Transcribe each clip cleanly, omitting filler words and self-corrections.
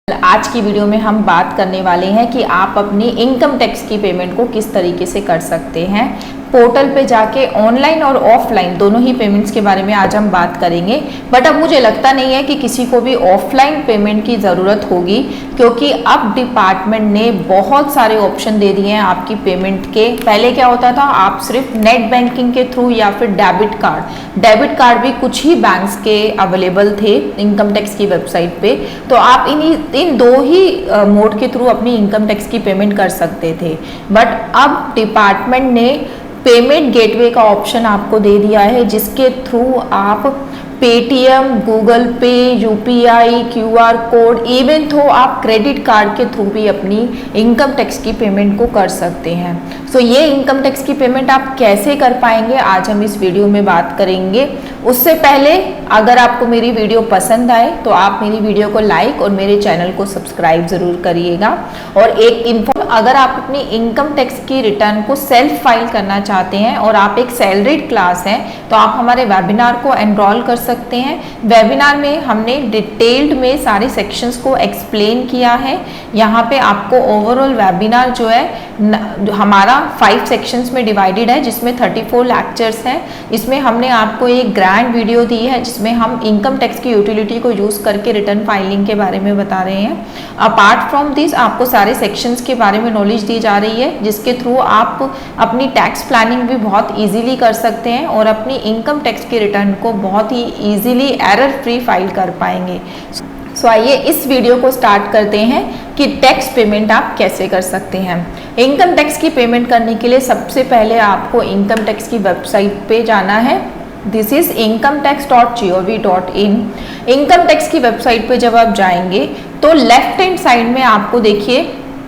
आज की वीडियो में हम बात करने वाले हैं कि आप अपनी इनकम टैक्स की पेमेंट को किस तरीके से कर सकते हैं। पोर्टल पे जाके ऑनलाइन और ऑफलाइन दोनों ही पेमेंट्स के बारे में आज हम बात करेंगे। बट अब मुझे लगता नहीं है कि किसी को भी ऑफलाइन पेमेंट की ज़रूरत होगी, क्योंकि अब डिपार्टमेंट ने बहुत सारे ऑप्शन दे दिए हैं आपकी पेमेंट के। पहले क्या होता था, आप सिर्फ नेट बैंकिंग के थ्रू या फिर डेबिट कार्ड भी कुछ ही बैंक्स के अवेलेबल थे इनकम टैक्स की वेबसाइट पे, तो आप इन दो ही मोड के थ्रू अपनी इनकम टैक्स की पेमेंट कर सकते थे। बट अब डिपार्टमेंट ने पेमेंट गेटवे का ऑप्शन आपको दे दिया है, जिसके थ्रू आप पेटीएम, गूगल पे, यूपीआई, क्यूआर कोड, इवन तो आप क्रेडिट कार्ड के थ्रू भी अपनी इनकम टैक्स की पेमेंट को कर सकते हैं। सो ये इनकम टैक्स की पेमेंट आप कैसे कर पाएंगे, आज हम इस वीडियो में बात करेंगे। उससे पहले अगर आपको मेरी वीडियो पसंद आए तो आप मेरी वीडियो को लाइक और मेरे चैनल को सब्सक्राइब ज़रूर करिएगा। और एक इन्फो, अगर आप अपनी इनकम टैक्स की रिटर्न को सेल्फ फाइल करना चाहते हैं और आप एक सैलरीड क्लास हैं, तो आप हमारे वेबिनार को एनरोल कर सकते हैं। वेबिनार में हमने डिटेल्ड में सारे सेक्शंस को एक्सप्लेन किया है। यहाँ पे आपको ओवरऑल वेबिनार जो है हमारा 5 सेक्शंस में डिवाइडेड है, जिसमें 34 लेक्चर्स हैं। इसमें हमने आपको एक ग्रैंड वीडियो दी है जिसमें हम इनकम टैक्स की यूटिलिटी को यूज़ करके रिटर्न फाइलिंग के बारे में बता रहे हैं। अपार्ट फ्रॉम दिस आपको सारे सेक्शंस के बारे में नॉलेज दी जा रही है, जिसके थ्रू आप अपनी टैक्स प्लानिंग भी बहुत ईजिली कर सकते हैं और अपनी इनकम टैक्स की रिटर्न को बहुत ही ईजिली एरर फ्री फाइल कर पाएंगे। सो आइए इस वीडियो को स्टार्ट करते हैं कि टैक्स पेमेंट आप कैसे कर सकते हैं। इनकम टैक्स की पेमेंट करने के लिए सबसे पहले आपको इनकम टैक्स की वेबसाइट पे जाना है। This is incometax.gov.in। Income tax की वेबसाइट पे जब आप जाएंगे तो लेफ्ट हैंड साइड में आपको देखिए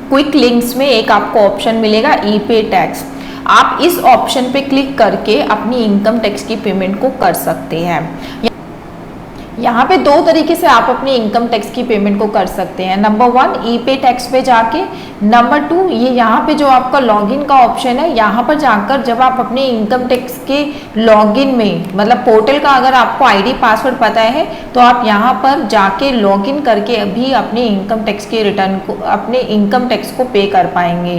क्विक लिंक्स में एक आपको ऑप्शन मिलेगा ई पे टैक्स। आप इस ऑप्शन पे क्लिक करके अपनी इनकम टैक्स की पेमेंट को कर सकते हैं। यहाँ पे 2 तरीके से आप अपनी इनकम टैक्स की पेमेंट को कर सकते हैं। नंबर 1 ई पे टैक्स पे जाके, नंबर 2 ये यहाँ पे जो आपका लॉगिन का ऑप्शन है, यहाँ पर जाकर जब आप अपने इनकम टैक्स के लॉगिन में, मतलब पोर्टल का अगर आपको आईडी पासवर्ड पता है तो आप यहाँ पर जाके लॉगिन करके अभी अपने इनकम टैक्स की रिटर्न को, अपने इनकम टैक्स को पे कर पाएंगे।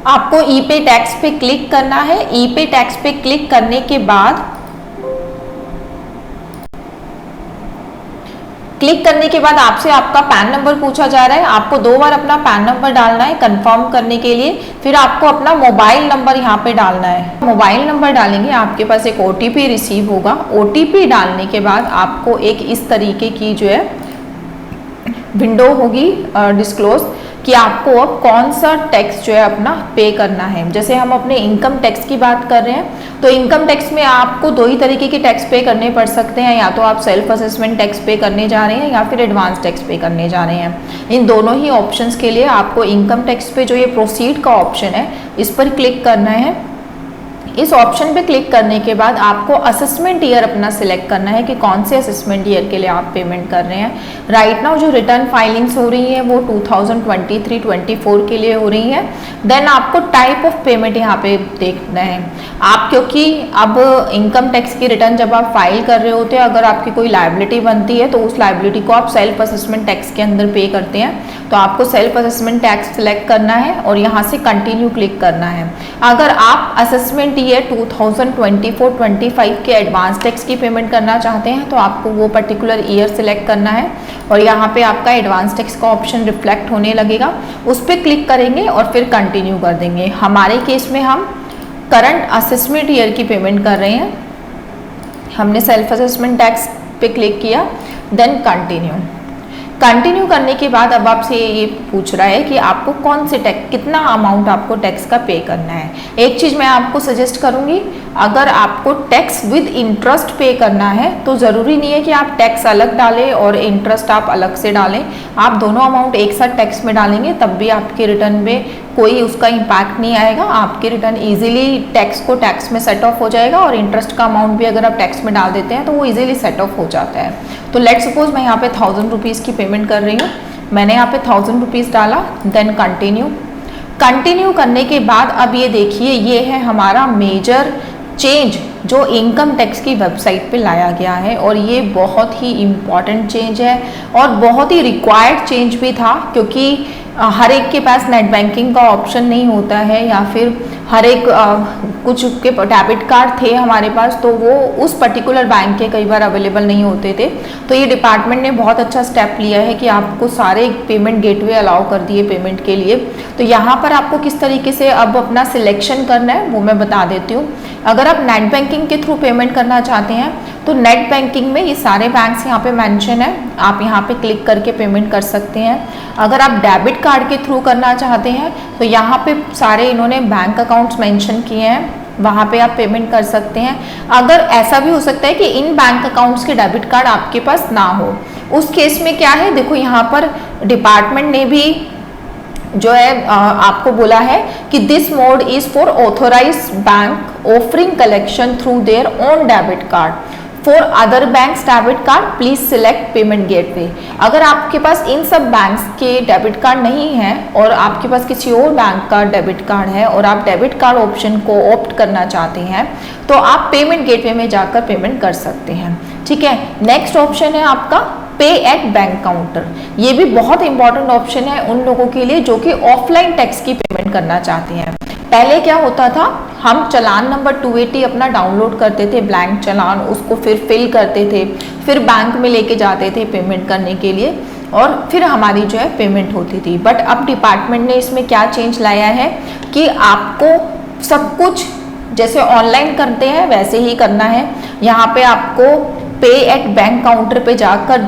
आपको ई पे टैक्स पे क्लिक करना है। ई पे टैक्स पे क्लिक करने के बाद आपसे आपका पैन नंबर पूछा जा रहा है। आपको 2 बार अपना पैन नंबर डालना है कंफर्म करने के लिए। फिर आपको अपना मोबाइल नंबर यहाँ पे डालना है। मोबाइल नंबर डालेंगे, आपके पास एक ओटीपी रिसीव होगा। ओटीपी डालने के बाद आपको एक इस तरीके की जो है विंडो होगी डिस्क्लोज कि आपको अब कौन सा टैक्स जो है अपना पे करना है। जैसे हम अपने इनकम टैक्स की बात कर रहे हैं, तो इनकम टैक्स में आपको 2 ही तरीके के टैक्स पे करने पड़ सकते हैं। या तो आप सेल्फ असेसमेंट टैक्स पे करने जा रहे हैं या फिर एडवांस टैक्स पे करने जा रहे हैं। इन दोनों ही ऑप्शंस के लिए आपको इनकम टैक्स पे जो ये प्रोसीड का ऑप्शन है, इस पर क्लिक करना है। इस ऑप्शन पे क्लिक करने के बाद आपको असेसमेंट ईयर अपना सिलेक्ट करना है कि कौन से असेसमेंट ईयर के लिए आप पेमेंट कर रहे हैं। राइट नाउ जो रिटर्न फाइलिंग्स हो रही हैं वो 2023-24 के लिए हो रही हैं। देन आपको टाइप ऑफ पेमेंट यहाँ पे देखना है। आप, क्योंकि अब इनकम टैक्स की रिटर्न जब आप फाइल कर रहे होते हैं, अगर आपकी कोई लायबिलिटी बनती है तो उस लायबिलिटी को आप सेल्फ असेसमेंट टैक्स के अंदर पे करते हैं, तो आपको सेल्फ असेसमेंट टैक्स सिलेक्ट करना है और यहाँ से कंटिन्यू क्लिक करना है। अगर आप असेसमेंट ईयर 2024-25 के एडवांस टैक्स की पेमेंट करना चाहते हैं तो आपको वो पर्टिकुलर ईयर सिलेक्ट करना है और यहाँ पे आपका एडवांस टैक्स का ऑप्शन रिफ्लेक्ट होने लगेगा। उस पर क्लिक करेंगे और फिर कंटिन्यू कर देंगे। हमारे केस में हम करंट असेसमेंट ईयर की पेमेंट कर रहे हैं। हमने सेल्फ असेसमेंट टैक्स पे क्लिक किया, देन कंटिन्यू करने के बाद अब आपसे ये पूछ रहा है कि आपको कौन से टैक्स, कितना अमाउंट आपको टैक्स का पे करना है। एक चीज़ मैं आपको सजेस्ट करूँगी, अगर आपको टैक्स विद इंटरेस्ट पे करना है तो ज़रूरी नहीं है कि आप टैक्स अलग डालें और इंटरेस्ट आप अलग से डालें। आप दोनों अमाउंट एक साथ टैक्स में डालेंगे तब भी आपके रिटर्न में कोई उसका इम्पैक्ट नहीं आएगा। आपके रिटर्न इजीली टैक्स में सेट ऑफ हो जाएगा और इंटरेस्ट का अमाउंट भी अगर आप टैक्स में डाल देते हैं तो वो इजीली सेट ऑफ हो जाता है। तो लेट सपोज मैं यहाँ पे 1000 रुपीज़ की पेमेंट कर रही हूँ। मैंने यहाँ पे 1000 रुपीज़ डाला, देन कंटिन्यू करने के बाद अब ये देखिए, ये है हमारा मेजर चेंज जो इनकम टैक्स की वेबसाइट पे लाया गया है, और ये बहुत ही इम्पॉर्टेंट चेंज है और बहुत ही रिक्वायर्ड चेंज भी था, क्योंकि हर एक के पास नेट बैंकिंग का ऑप्शन नहीं होता है, या फिर हर एक कुछ के डेबिट कार्ड थे हमारे पास तो वो उस पर्टिकुलर बैंक के कई बार अवेलेबल नहीं होते थे। तो ये डिपार्टमेंट ने बहुत अच्छा स्टेप लिया है कि आपको सारे पेमेंट गेटवे अलाउ कर दिए पेमेंट के लिए। तो यहाँ पर आपको किस तरीके से अब अपना सिलेक्शन करना है वो मैं बता देती हूँ। अगर आप नेट बैंकिंग के थ्रू पेमेंट करना चाहते हैं तो नेट बैंकिंग में ये सारे बैंक्स यहाँ पे मेंशन है, आप यहाँ पे क्लिक करके पेमेंट कर सकते हैं। अगर आप डेबिट कार्ड के थ्रू करना चाहते हैं तो यहाँ पे सारे इन्होंने बैंक अकाउंट्स मेंशन किए हैं, वहाँ पे आप पेमेंट कर सकते हैं। अगर ऐसा भी हो सकता है कि इन बैंक अकाउंट्स के डेबिट कार्ड आपके पास ना हो, उस केस में क्या है, देखो यहाँ पर डिपार्टमेंट ने भी जो है आपको बोला है कि this mode is for authorised bank offering collection through their own debit card. For other banks debit card please select payment gateway. अगर आपके पास इन सब बैंक्स के डेबिट कार्ड नहीं है और आपके पास किसी और बैंक का डेबिट कार्ड है और आप डेबिट कार्ड ऑप्शन को ऑप्ट करना चाहते हैं तो आप पेमेंट गेटवे में जाकर पेमेंट कर सकते हैं। ठीक है, नेक्स्ट ऑप्शन है आपका पे एट बैंक काउंटर। ये भी बहुत इंपॉर्टेंट ऑप्शन है उन लोगों के लिए जो कि ऑफलाइन टैक्स की पेमेंट करना चाहते हैं। पहले क्या होता था, हम चालान नंबर 280 अपना डाउनलोड करते थे, ब्लैंक चालान, उसको फिर फिल करते थे, फिर बैंक में लेके जाते थे पेमेंट करने के लिए और फिर हमारी जो है पेमेंट होती थी। बट अब डिपार्टमेंट ने इसमें क्या चेंज लाया है कि आपको सब कुछ जैसे ऑनलाइन करते हैं वैसे ही करना है। यहाँ पे आपको पे एट बैंक काउंटर पे जाकर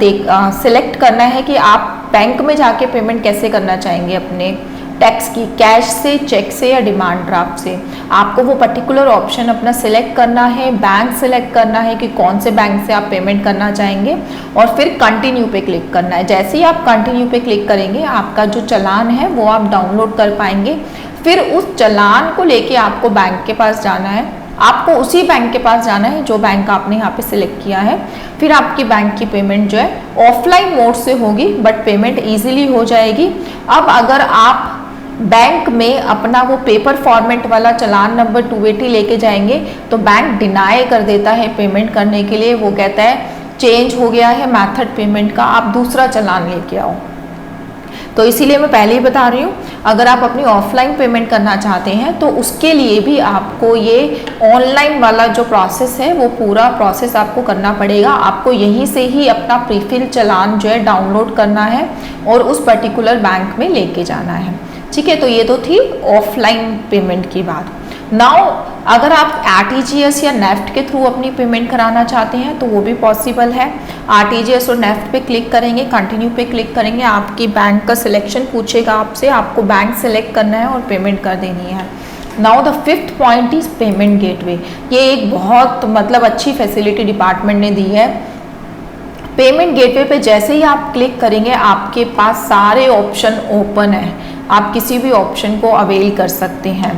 सिलेक्ट करना है कि आप बैंक में जाके पेमेंट कैसे करना चाहेंगे अपने टैक्स की, कैश से, चेक से या डिमांड ड्राफ्ट से। आपको वो पर्टिकुलर ऑप्शन अपना सिलेक्ट करना है, बैंक सिलेक्ट करना है कि कौन से बैंक से आप पेमेंट करना चाहेंगे और फिर कंटिन्यू पे क्लिक करना है। जैसे ही आप कंटिन्यू पे क्लिक करेंगे आपका जो चालान है वो आप डाउनलोड कर पाएंगे। फिर उस चालान को लेके आपको बैंक के पास जाना है, आपको उसी बैंक के पास जाना है जो बैंक आपने यहाँ पे सिलेक्ट किया है। फिर आपकी बैंक की पेमेंट जो है ऑफलाइन मोड से होगी बट पेमेंट इजीली हो जाएगी। अब अगर आप बैंक में अपना वो पेपर फॉर्मेट वाला चालान नंबर 280 लेके जाएंगे तो बैंक डिनाई कर देता है पेमेंट करने के लिए। वो कहता है चेंज हो गया है मेथड पेमेंट का, आप दूसरा चालान लेके आओ। तो इसीलिए मैं पहले ही बता रही हूँ, अगर आप अपनी ऑफलाइन पेमेंट करना चाहते हैं तो उसके लिए भी आपको ये ऑनलाइन वाला जो प्रोसेस है वो पूरा प्रोसेस आपको करना पड़ेगा। आपको यहीं से ही अपना प्रीफिल चालान जो है डाउनलोड करना है और उस पर्टिकुलर बैंक में लेके जाना है। ठीक है, तो ये तो थी ऑफलाइन पेमेंट की बात। नाउ अगर आप आरटीजीएस या नेफ्ट के थ्रू अपनी पेमेंट कराना चाहते हैं तो वो भी पॉसिबल है। आरटीजीएस और नेफ्ट पे क्लिक करेंगे, कंटिन्यू पे क्लिक करेंगे, आपकी बैंक का सिलेक्शन पूछेगा आपसे, आपको बैंक सेलेक्ट करना है और पेमेंट कर देनी है। Now the fifth point is payment gateway. ये एक बहुत मतलब अच्छी फैसिलिटी डिपार्टमेंट ने दी है। पेमेंट गेटवे पे जैसे ही आप क्लिक करेंगे आपके पास सारे ऑप्शन ओपन है, आप किसी भी ऑप्शन को अवेल कर सकते हैं।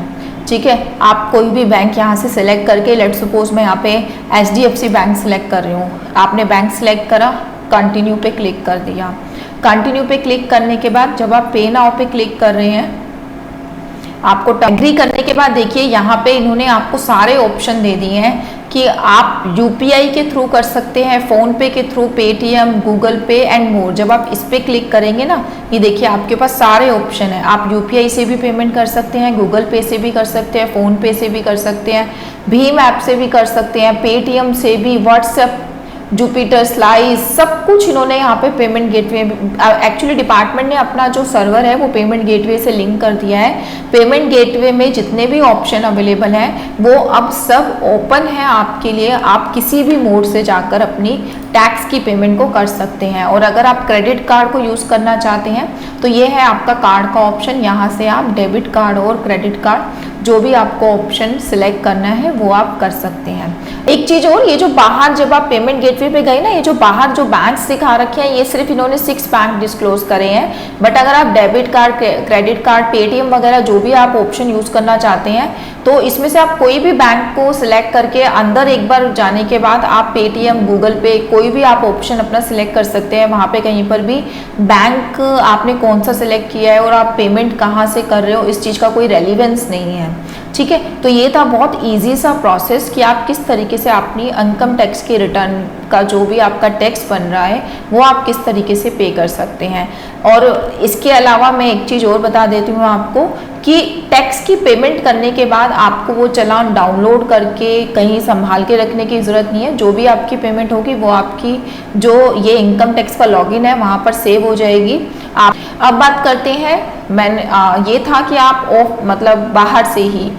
ठीक है, आप कोई भी बैंक यहाँ से सिलेक्ट करके, लेट सपोज मैं यहाँ पे HDFC बैंक सिलेक्ट कर रही हूँ, आपने बैंक सिलेक्ट करा, कंटिन्यू पे क्लिक कर दिया। कंटिन्यू पे क्लिक करने के बाद जब आप पे नाउ पे क्लिक कर रहे हैं, आपको एग्री करने के बाद देखिए यहाँ पे इन्होंने आपको सारे ऑप्शन दे दिए हैं कि आप UPI के थ्रू कर सकते हैं, फ़ोन पे के थ्रू, पेटीएम, गूगल पे एंड मोर। जब आप इस पर क्लिक करेंगे ना, ये देखिए आपके पास सारे ऑप्शन हैं। आप UPI से भी पेमेंट कर सकते हैं, गूगल पे से भी कर सकते हैं, फ़ोन पे से भी कर सकते हैं, भीम ऐप से भी कर सकते हैं, पेटीएम से भी, व्हाट्सएप, जुपिटर, स्लाइस, सब कुछ इन्होंने यहाँ पे पेमेंट गेटवे, एक्चुअली डिपार्टमेंट ने अपना जो सर्वर है वो पेमेंट गेटवे से लिंक कर दिया है। पेमेंट गेटवे में जितने भी ऑप्शन अवेलेबल हैं वो अब सब ओपन है आपके लिए। आप किसी भी मोड से जाकर अपनी टैक्स की पेमेंट को कर सकते हैं। और अगर आप क्रेडिट कार्ड को यूज़ करना चाहते हैं तो ये है आपका कार्ड का ऑप्शन, यहाँ से आप डेबिट कार्ड और क्रेडिट कार्ड जो भी आपको ऑप्शन सिलेक्ट करना है वो आप कर सकते हैं। एक चीज़ और, ये जो बाहर जब आप पेमेंट गेटवे पे गए ना, ये जो बाहर जो बैंक्स दिखा रखे हैं ये सिर्फ इन्होंने 6 बैंक डिस्क्लोज करे हैं। बट अगर आप debit card, credit card, Paytm वगैरह जो भी आप ऑप्शन यूज़ करना चाहते हैं तो इसमें से आप कोई भी बैंक को सिलेक्ट करके अंदर एक बार जाने के बाद आप पेटीएम, गूगल पे, कोई भी आप ऑप्शन अपना सिलेक्ट कर सकते हैं। वहाँ पे कहीं पर भी बैंक आपने कौन सा सिलेक्ट किया है और आप पेमेंट कहाँ से कर रहे हो इस चीज़ का कोई रेलिवेंस नहीं है। हैं। ठीक है, तो ये था बहुत इजी सा प्रोसेस कि आप किस तरीके से अपनी इनकम टैक्स के रिटर्न का जो भी आपका टैक्स बन रहा है वो आप किस तरीके से पे कर सकते हैं। और इसके अलावा मैं एक चीज़ और बता देती हूँ आपको कि टैक्स की पेमेंट करने के बाद आपको वो चालान डाउनलोड करके कहीं संभाल के रखने की ज़रूरत नहीं है। जो भी आपकी पेमेंट होगी वो आपकी जो ये इनकम टैक्स का लॉगिन है वहाँ पर सेव हो जाएगी। आप अब बात करते हैं, मैंने ये था कि आप मतलब बाहर से ही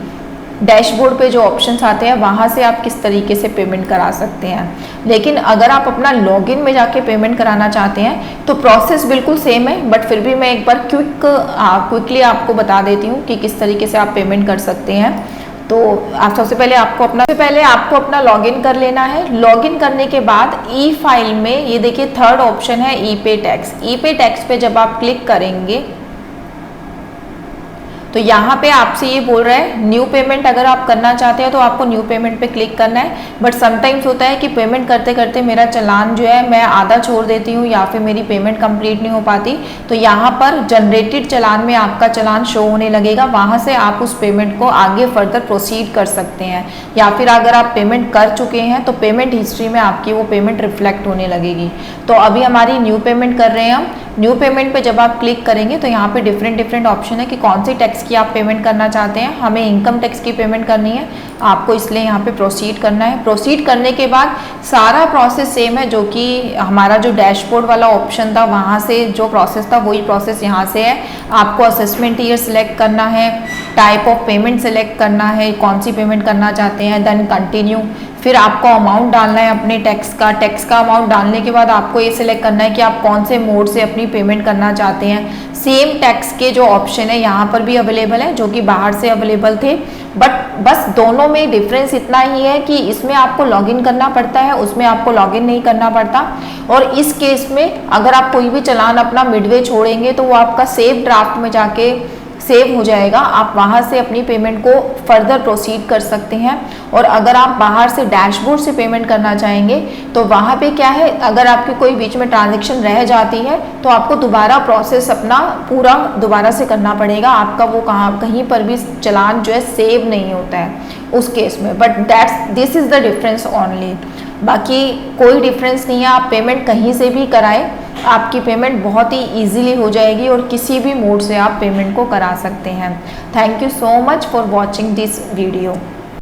डैशबोर्ड पे जो ऑप्शंस आते हैं वहाँ से आप किस तरीके से पेमेंट करा सकते हैं। लेकिन अगर आप अपना लॉगिन में जाके पेमेंट कराना चाहते हैं तो प्रोसेस बिल्कुल सेम है, बट फिर भी मैं एक बार क्विकली आपको बता देती हूँ कि किस तरीके से आप पेमेंट कर सकते हैं। तो आप सबसे पहले आपको अपना लॉगिन कर लेना है। लॉगिन करने के बाद ई फाइल में ये देखिए थर्ड ऑप्शन है ई पे टैक्स। ई पे टैक्स पे जब आप क्लिक करेंगे तो यहाँ पे आपसे ये बोल रहा है न्यू पेमेंट अगर आप करना चाहते हैं तो आपको न्यू पेमेंट पे क्लिक करना है। बट समटाइम्स होता है कि पेमेंट करते करते मेरा चालान जो है मैं आधा छोड़ देती हूँ या फिर मेरी पेमेंट कंप्लीट नहीं हो पाती, तो यहाँ पर जनरेटेड चालान में आपका चालान शो होने लगेगा। वहाँ से आप उस पेमेंट को आगे फर्दर प्रोसीड कर सकते हैं, या फिर अगर आप पेमेंट कर चुके हैं तो पेमेंट हिस्ट्री में आपकी वो पेमेंट रिफ्लेक्ट होने लगेगी। तो अभी हमारी न्यू पेमेंट कर रहे हैं हम। न्यू पेमेंट पे जब आप क्लिक करेंगे तो यहाँ पे डिफरेंट ऑप्शन है कि कौन सी टैक्स की आप पेमेंट करना चाहते हैं। हमें इनकम टैक्स की पेमेंट करनी है आपको, इसलिए यहाँ पे प्रोसीड करना है। प्रोसीड करने के बाद सारा प्रोसेस सेम है, जो कि हमारा जो डैशबोर्ड वाला ऑप्शन था वहाँ से जो प्रोसेस था वही प्रोसेस यहाँ से है। आपको असेसमेंट ईयर सिलेक्ट करना है, टाइप ऑफ पेमेंट सिलेक्ट करना है, कौन सी पेमेंट करना चाहते हैं, देन कंटिन्यू। फिर आपको अमाउंट डालना है अपने टैक्स का अमाउंट डालने के बाद आपको ये सिलेक्ट करना है कि आप कौन से मोड से अपनी पेमेंट करना चाहते हैं। सेम टैक्स के जो ऑप्शन है यहाँ पर भी अवेलेबल है जो कि बाहर से अवेलेबल थे, बट बस दोनों में डिफरेंस इतना ही है कि इसमें आपको लॉगिन करना पड़ता है, उसमें आपको लॉगिन नहीं करना पड़ता। और इस केस में अगर आप कोई भी चालान अपना मिडवे छोड़ेंगे तो वो आपका सेव ड्राफ्ट में जाके सेव हो जाएगा। आप वहाँ से अपनी पेमेंट को फर्दर प्रोसीड कर सकते हैं। और अगर आप बाहर से डैशबोर्ड से पेमेंट करना चाहेंगे तो वहाँ पे क्या है, अगर आपकी कोई बीच में ट्रांजैक्शन रह जाती है तो आपको दोबारा प्रोसेस अपना पूरा दोबारा से करना पड़ेगा। आपका वो कहीं पर भी चालान जो है सेव नहीं होता है उस केस में। But this is the difference only, बाकी कोई डिफरेंस नहीं है। आप पेमेंट कहीं से भी कराएं, आपकी पेमेंट बहुत ही इजीली हो जाएगी और किसी भी मोड से आप पेमेंट को करा सकते हैं। Thank you so much for watching this video.